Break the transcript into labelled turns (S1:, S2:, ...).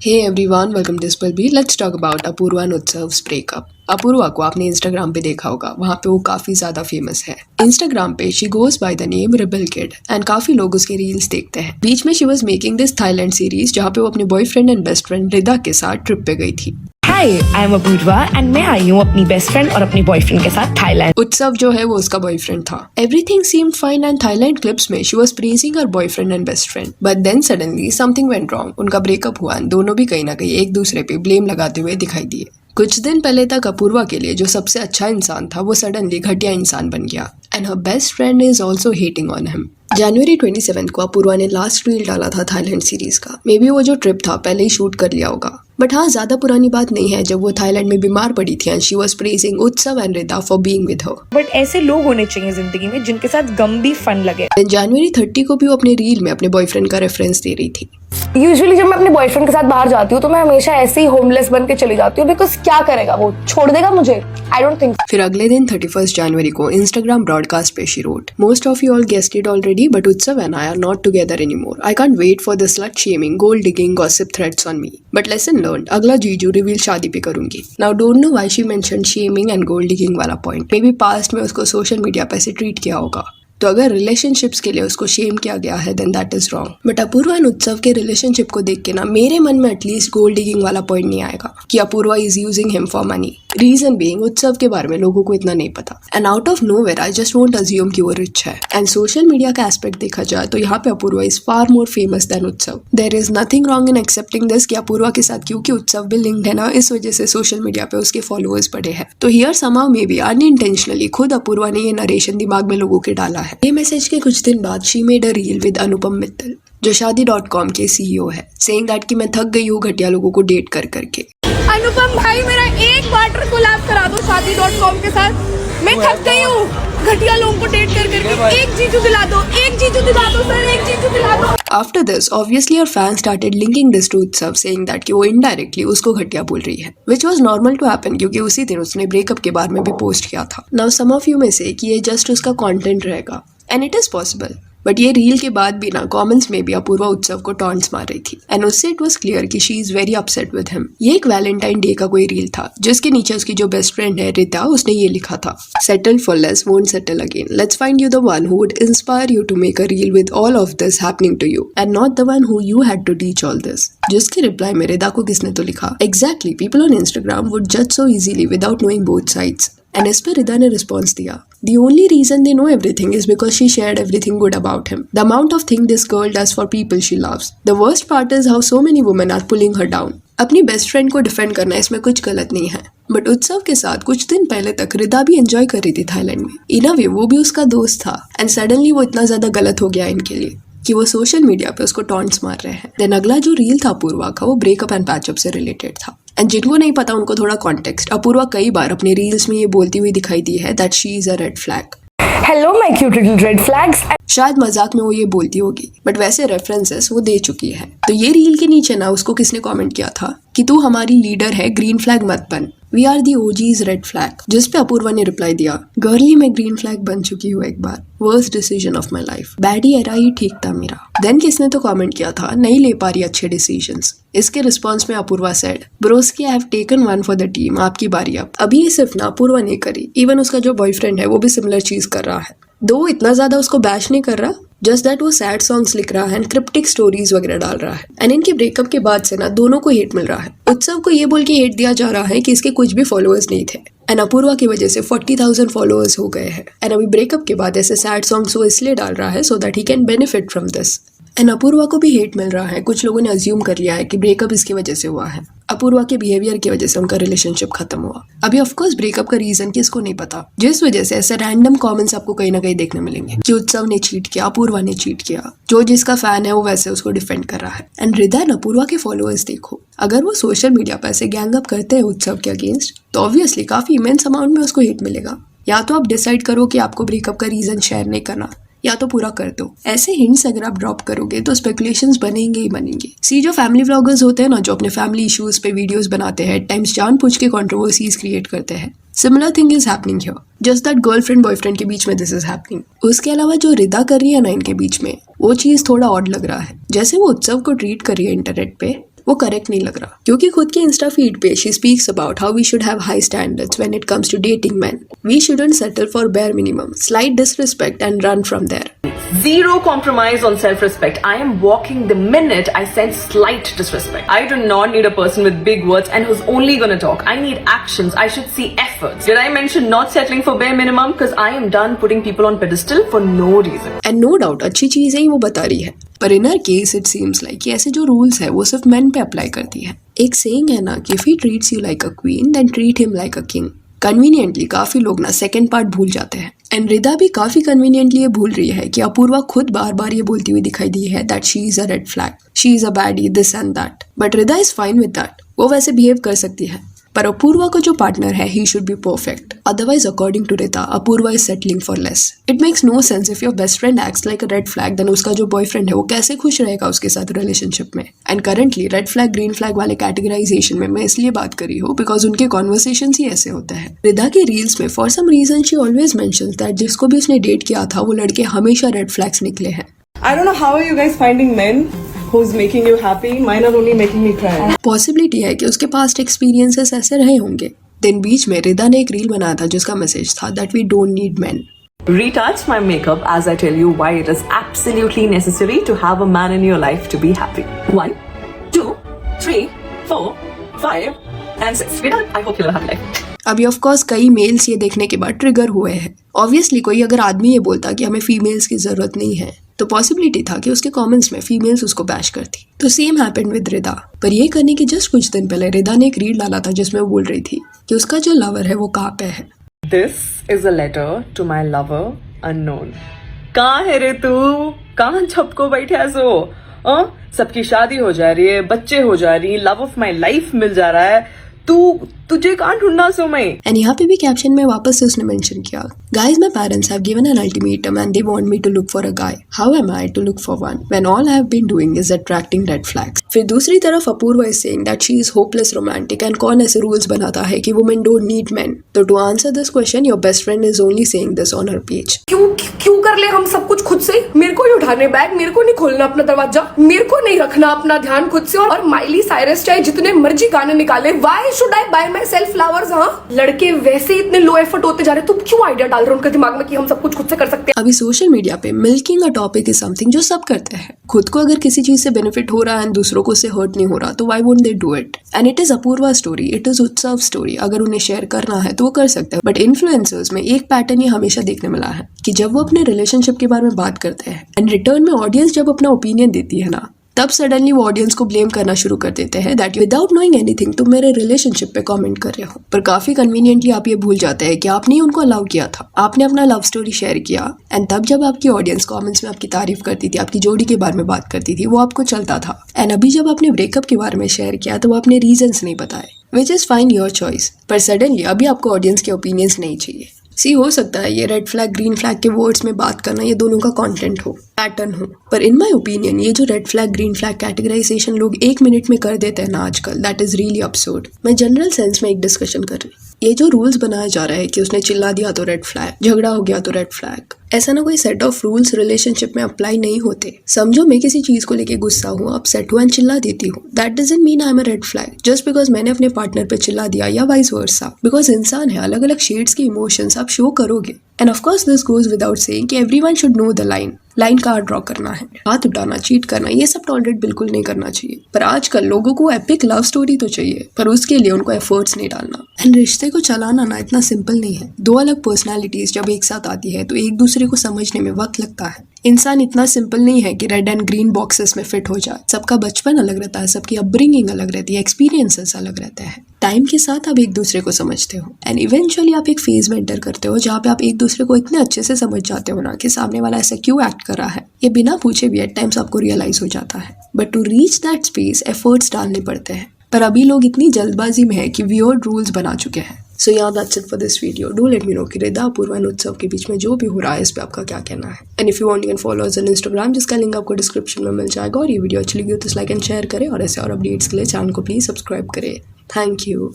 S1: Hey everyone, welcome to Spilby. Let's talk about Apoorva and Utsav's breakup. Apoorva को आपने Instagram पे देखा होगा, वहाँ पे वो काफी ज्यादा फेमस है। इंस्टाग्राम पे she goes by the name rebel kid and काफी लोग उसके रील्स देखते हैं। बीच में she was making this Thailand series जहाँ पे वो अपने बॉयफ्रेंड एंड बेस्ट फ्रेंड रिदा के साथ ट्रिप पे गई थी।
S2: हाय, आई एम अपूर्वा एंड मैं आई हूँ अपनी बेस्ट फ्रेंड और अपने बॉयफ्रेंड के साथ थाईलैंड।
S1: उत्सव जो है वो उसका बॉयफ्रेंड था। Everything seemed fine and Thailand clips में she was praising her boyfriend and best friend, but then suddenly something went wrong. उनका ब्रेकअप हुआ, दोनों भी कहीं ना कहीं एक दूसरे पे ब्लेम लगाते हुए दिखाई दिए। कुछ दिन पहले तक अपूर्वा के लिए जो सबसे अच्छा इंसान था वो सडनली घटिया इंसान बन गया and her best friend is also hating on him. जनवरी 27 को अपूर्वा ने लास्ट रील डाला था थाईलैंड सीरीज का। मे बी वो जो ट्रिप था पहले ही शूट कर लिया होगा, बट हाँ ज्यादा पुरानी बात नहीं है जब वो थाईलैंड में बीमार पड़ी थी and she was praising Utsav and Rida for being with her.
S2: But ऐसे लोग होने चाहिए जिंदगी में जिनके साथ गम भी फन लगे।
S1: जनवरी 30 को भी वो अपने रील में अपने बॉयफ्रेंड का रेफरेंस दे रही थी।
S3: यूजुअली जब मैं अपने बॉयफ्रेंड के साथ बाहर जाती हूँ तो मैं हमेशा ऐसे ही होमलेस बन के चली जाती हूँ, बिकॉज क्या करेगा वो, छोड़ देगा मुझे? I don't think.
S1: फिर अगले दिन 31 जनवरी को इंस्टाग्राम ब्रॉडकास्ट पे she wrote, most of you all guessed it already but Utsav and I are not together anymore. I can't wait for the slut shaming, gold digging, gossip threads on me, but lesson learned, अगला जीजू reveal शादी पे करूंगी। Now don't know why she mentioned shaming and gold digging वाला point. Maybe past में उसको social media पे ऐसे ट्रीट किया होगा, तो अगर रिलेशनशिप्स के लिए उसको शेम किया गया है then that is wrong. But Apoorva and Utsav के रिलेशनशिप को देख के ना मेरे मन में एटलीस्ट गोल्ड डिगिंग वाला पॉइंट नहीं आएगा कि Apoorva is using him for money. Reason being Utsav के बारे में लोगों को इतना नहीं पता and out of nowhere I just won't assume कि वो रिच है। एंड सोशल मीडिया का एस्पेक्ट देखा जाए तो यहाँ पे Apoorva is far more famous than Utsav. There is nothing wrong in accepting this कि अपूर्वा के साथ क्योंकि उत्सव भी लिंक्ड है ना, इस वजह से सोशल मीडिया पे उसके फॉलोअर्स बढ़े हैं। तो here somehow may be unintentionally खुद अपूर्वा ने ये नरेशन दिमाग में लोगों के डाला है। ये मैसेज के कुछ दिन बाद she made a reel with Anupam Mittal जो शादी.com के सीईओ है, सेइंग दैट कि मैं थक गई हूँ घटिया लोगों को डेट कर करके।
S3: अनुपम भाई मेरा एक वाटर कोलैब करा दो शादी.com के साथ, मैं थक गई हूँ घटिया लोगों को डेट कर करके। एक जीजू दिला दो, एक जीजू दिला दो सर, एक जीजू दिला दो।
S1: After this, obviously her fans started linking this to उत्सव, saying that कि वो indirectly उसको घटिया बोल रही है, which was normal to happen क्योंकि उसी दिन उसने ब्रेकअप के बारे में भी पोस्ट किया था। Now some of you में से कि ये जस्ट उसका कंटेंट रहेगा and it is possible, but ये रील के बाद भी ना कमेंट्स में भी अपूर्वा उत्सव को टॉन्ट्स मार रही थी एंड उससे इट वाज क्लियर कि she is very upset with him. ये एक वैलेंटाइन डे का कोई रील था जिसके नीचे उसकी जो बेस्ट फ्रेंड है रिता, उसने ये लिखा था, settle for less won't settle again, let's find you the one who would inspire you to make a reel with all of this happening to you and not the one who you had to teach all this. जिसके reply में रिता को किसने तो लिखा, exactly people on Instagram would जज so easily without knowing both sides. And इस पर रिदा ने रिस्पॉन्स दिया, The only reason they know everything is because she shared everything good about him. The amount of things this girl does for people she loves. The worst part is how so many women are pulling her down. अपनी best friend को defend करना इसमें कुछ गलत नहीं है, but उत्सव के साथ कुछ दिन पहले तक रिदा भी एंजॉय कर रही थी थाईलैंड में। इन अ वे वो भी उसका दोस्त था एंड सडनली वो इतना ज्यादा गलत हो गया इनके लिए कि वो सोशल मीडिया पे उसको टॉन्ट्स मार रहे हैं। देन अगला जो रील था अपूर्वा का वो ब्रेकअप एंड पैचअप से रिलेटेड था एंड जिनको नहीं पता उनको थोड़ा कॉन्टेक्स्ट, अपूर्वा कई बार अपने रील्स में ये बोलती हुई दिखाई दी है that she is a red flag.
S3: Hello my cute little red flags.
S1: शायद मजाक में वो ये बोलती होगी बट वैसे रेफरेंसेस वो दे चुकी है। तो ये रील के नीचे ना उसको किसने कमेंट किया था कि तू हमारी लीडर है, ग्रीन फ्लैग मत बन, we are the OGs red flag. जिस पे अपूर्वा ने रिप्लाई दिया, गर्ली मैं ग्रीन फ्लैग बन चुकी हूँ एक बार, worst decision of my life, baddie era ही ठीक था मेरा। देन किसने तो कमेंट किया था, नहीं ले पा रही अच्छे डिसीजंस। इसके रिस्पॉन्स में Apoorva said, broski I have taken one for the team, आपकी बारी अब। अभी ये सिर्फ ना अपूर्वा नहीं करी, इवन उसका जो बॉयफ्रेंड है वो भी सिमिलर चीज कर रहा है, दो इतना ज्यादा उसको बैश नहीं कर रहा, जस्ट दैट वो सैड सॉन्ग्स लिख रहा है एंड क्रिप्टिक स्टोरीज वगैरह डाल रहा है। एंड इनके ब्रेकअप के बाद से ना दोनों को हेट मिल रहा है। उत्सव को ये बोल के हेट दिया जा रहा है कि इसके कुछ भी फॉलोअर्स नहीं थे एंड अपूर्वा की वजह से 40,000 फॉलोअर्स हो गए हैं एंड अभी ब्रेकअप के बाद ऐसे सैड सॉन्ग्स वो इसलिए डाल रहा है so that he can benefit from this. And Apoorva को भी हेट मिल रहा है, कुछ लोगों ने अज्यूम कर लिया है कि ब्रेकअप इसकी वजह से हुआ है, अपूर्वा के बिहेवियर की वजह से उनका रिलेशनशिप खत्म हुआ। अभी ऑफकोर्स ब्रेकअप का रीजन किसको नहीं पता, जिस वजह से ऐसे रैंडम कमेंट्स आपको कहीं ना कहीं देखने मिलेंगे कि उत्सव ने चीट किया, अपूर्वा ने चीट किया, जो जिसका फैन है वो वैसे उसको डिफेंड कर रहा है। एंड रिदा एंड अपूर्वा के फॉलोअर्स देखो, अगर वो सोशल मीडिया पर ऐसे गैंग अप करते हैं उत्सव के अगेंस्ट तो ऑब्वियसली काफी इमेंस अमाउंट में उसको हिट मिलेगा। या तो आप डिसाइड करो कि आपको ब्रेकअप का रीजन शेयर नहीं करना या तो पूरा कर दो। ऐसे हिंट्स अगर आप ड्रॉप करोगे तो स्पेकुलेशंस बनेंगे ही बनेंगे। सी जो फैमिली व्लॉगर्स होते हैं ना, जो अपने फैमिली इश्यूज पे वीडियोस बनाते हैं, टाइम्स जानबूझ के कंट्रोवर्सीज क्रिएट करते हैं, similar thing is happening here, just that girlfriend boyfriend के बीच में दिस इज हैपनिंग। उसके अलावा जो रिदा कर रही है ना इनके बीच में, वो चीज थोड़ा ऑड लग रहा है। जैसे वो उत्सव को ट्रीट कर रही है इंटरनेट पे, वो करेक्ट नहीं लग रहा, क्योंकि खुद के इंस्टा फीड पे she speaks about how we should have high standards when it comes to dating man. We shouldn't settle for bare minimum, slight disrespect and run from there.
S2: Zero compromise on self-respect. I am walking the minute I sense slight disrespect. I do not need a person with big words and who's only gonna talk. I need actions. I should see efforts. Did I mention not settling for bare minimum? Because I am done putting people on pedestal for no reason.
S1: And no doubt अच्छी चीजें ही वो बता रही है, पर इन हर case it seems like कि ऐसे जो रूल्स है वो सिर्फ मेन पे अप्लाई करती है. एक सेइंग है ना कि if he treats you like a queen then treat him like a king. Conveniently काफी लोग ना सेकंड पार्ट भूल जाते हैं, एंड रिदा भी काफी कन्वीनियंटली ये भूल रही है कि अपूर्वा खुद बार बार ये बोलती हुई दिखाई दी है that she is a red flag, she is a baddie, this and that. But Rida is fine with that. वो वैसे बिहेव कर सकती है, पर अपूर्वा को जो पार्टनर है he should be perfect. Otherwise according to Rida Apoorva is settling for less. It makes no sense. If your best friend acts like a red flag then उसका जो बॉयफ्रेंड है वो कैसे खुश रहेगा उसके साथ रिलेशनशिप में. And currently red flag green flag वाले कैटेगराइजेशन में मैं इसलिए बात करी हूँ बिकॉज उनके कॉन्वर्सेशंस ही ऐसे होते हैं. रिदा के रील्स में for some reason she always mentions that जिसको भी उसने डेट किया था वो लड़के हमेशा रेड फ्लैग्स निकले हैं.
S4: I don't know how are you guys finding men who's making you happy. Mine are only making me cry.
S1: Possibility है कि उसके पास्ट एक्सपीरियंसेस ऐसे रहे होंगे. दिन बीच में रिदा ने एक रील बनाया था जिसका मैसेज था that we don't need men.
S2: Retouch my makeup as I tell you why it is absolutely necessary to have a man in your life to be happy. 1, 2, 3, 4, 5 and 6. We're done. I hope you'll have life.
S1: अभी of course कई mails ये देखने के बाद trigger हुए हैं. Obviously कोई अगर आदमी ये बोलता कि हमें फीमेल्स की जरूरत नहीं है तो पॉसिबिलिटी था कि उसके कमेंट्स में फीमेल्स उसको बैश करती. तो सेम हैपेंड विद रिदा. पर ये करने के जस्ट कुछ दिन पहले रिदा ने एक रील डाला था जिसमें वो बोल रही थी कि उसका जो लवर है वो कहाँ पे है.
S2: This is a letter to my lover unknown. कहाँ है रे तू? कहाँ छपको बैठा सो? सबकी शादी हो जा रही है, बच्चे हो जा रही, लव ऑफ माई लाइफ मिल जा रहा है, तुझे कहाँ ढूंढना सो मैं.
S1: एंड यहाँ पे भी कैप्शन में वापस से उसने मेंशन किया guys my parents have given an ultimatum and they want me to look for a guy. How am I to look for one when all I have been doing is attracting red flags. फिर दूसरी तरफ Apoorva is saying that she is hopeless romantic and कौन ऐसे rules बनाता है कि women don't need men. तो to answer this question your best friend is only saying this on her page.
S3: क्यों कर ले हम सब कुछ खुद से. मेरे को नहीं उठाने बैग, मेरे को नहीं खोलना अपना दरवाजा, मेरे को नहीं रखना अपना ध्यान खुद से. और माइली साइरस चाहे जितने मर्जी गाने निकाले, why should I bye my self flowers. हाँ, लड़के वैसे इतने लो एफर्ट होते जा रहे, तुम क्यों आइडिया डाल रहे हो उनके दिमाग में कि हम सब कुछ खुद से कर सकते हैं.
S1: अभी सोशल मीडिया पे milking a topic is something जो सब करते हैं. खुद को अगर किसी चीज से बेनिफिट हो रहा है एंड दूसरों को उससे हर्ट नहीं हो रहा तो why won't they do it. And it is Apoorva story, it is Utsav story. अगर उन्हें शेयर करना है तो वो कर सकते हैं. बट इन्फ्लुएंसर्स में एक पैटर्न ये हमेशा देखने मिला है कि जब वो अपने रिलेशनशिप के बारे में बात करते हैं एंड रिटर्न में ऑडियंस जब अपना ओपिनियन देती है ना, तब सडनली वो ऑडियंस को ब्लेम करना शुरू कर देते हैं दैट विदाउट नोइंग एनीथिंग तुम मेरे रिलेशनशिप पे कमेंट कर रहे हो. पर काफी कन्वीनियंटली आप ये भूल जाते हैं कि आपने ही उनको अलाउ किया था, आपने अपना लव स्टोरी शेयर किया एंड तब जब आपकी ऑडियंस कमेंट्स में आपकी तारीफ करती थी, आपकी जोड़ी के बारे में बात करती थी, वो आपको चलता था. एंड अभी जब आपने ब्रेकअप के बारे में शेयर किया तो वो अपने रीजंस नहीं बताए, which is fine your choice. पर सडनली अभी आपको ऑडियंस के ओपिनियंस नहीं चाहिए. सी हो सकता है ये रेड फ्लैग ग्रीन फ्लैग के वर्ड्स में बात करना ये दोनों का कंटेंट हो, पैटर्न हो. पर इन माय ओपिनियन ये जो red flag green flag categorisation लोग 1 मिनट में कर देते हैं ना आजकल, दैट इज रियली अब्सर्ड. मैं जनरल सेंस में एक डिस्कशन कर रही. ये जो रूल्स बनाया जा रहा है कि उसने चिल्ला दिया तो रेड फ्लैग, झगड़ा हो गया तो रेड फ्लैग, ऐसा ना कोई सेट ऑफ रूल्स रिलेशनशिप में अप्लाई नहीं होते. समझो मैं किसी चीज को लेके गुस्सा हूँ, अपसेट हूँ एंड चिल्ला देती हूँ, that doesn't mean I am a red flag just because मैंने अपने पार्टनर पे चिल्ला दिया या वाइस वर्सा. बिकॉज इंसान है, अलग अलग शेड्स के इमोशंस आप शो करोगे. And of course this goes without saying कि everyone should know the line कहाँ ड्रॉ करना है. हाथ उठाना, चीट करना, ये सब टॉलरेट बिल्कुल नहीं करना चाहिए. पर आजकल लोगों को एपिक लव स्टोरी तो चाहिए, पर उसके लिए उनको एफर्ट्स नहीं डालना. एंड रिश्ते को चलाना ना इतना सिंपल नहीं है. 2 अलग पर्सनालिटीज जब एक साथ आती है तो एक दूसरे को समझने में वक्त लगता है. इंसान इतना सिंपल नहीं है कि रेड एंड ग्रीन बॉक्सेस में फिट हो जाए. सबका बचपन अलग रहता है, सबकी अपब्रिंगिंग अलग रहती है, एक्सपीरियंसेस अलग रहते हैं. टाइम के साथ आप एक दूसरे को समझते हो एंड इवेंचुअली आप एक फेज में एंटर करते हो जहाँ पे आप एक दूसरे को इतने अच्छे से समझ जाते हो ना कि सामने वाला ऐसा क्यों एक्ट कर रहा है ये बिना पूछे भी एट टाइम्स आपको रियलाइज हो जाता है. But to reach that space efforts डालने पड़ते हैं. पर अभी लोग इतनी जल्दबाजी में है कि वियर्ड रूल्स बना चुके हैं. सो yeah, that's it for this video. Do let me know कि रिदा अपूर्वा और उत्सव के बीच में जो भी हो रहा है इस पे आपका क्या कहना है. And if you want you can follow us on Instagram जिसका लिंक आपको डिस्क्रिप्शन में मिल जाएगा. और ये वीडियो अच्छी लगी हो तो लाइक एंड शेयर करें और ऐसे और अपडेट्स के लिए चैनल को प्लीज सब्सक्राइब करें. Thank you.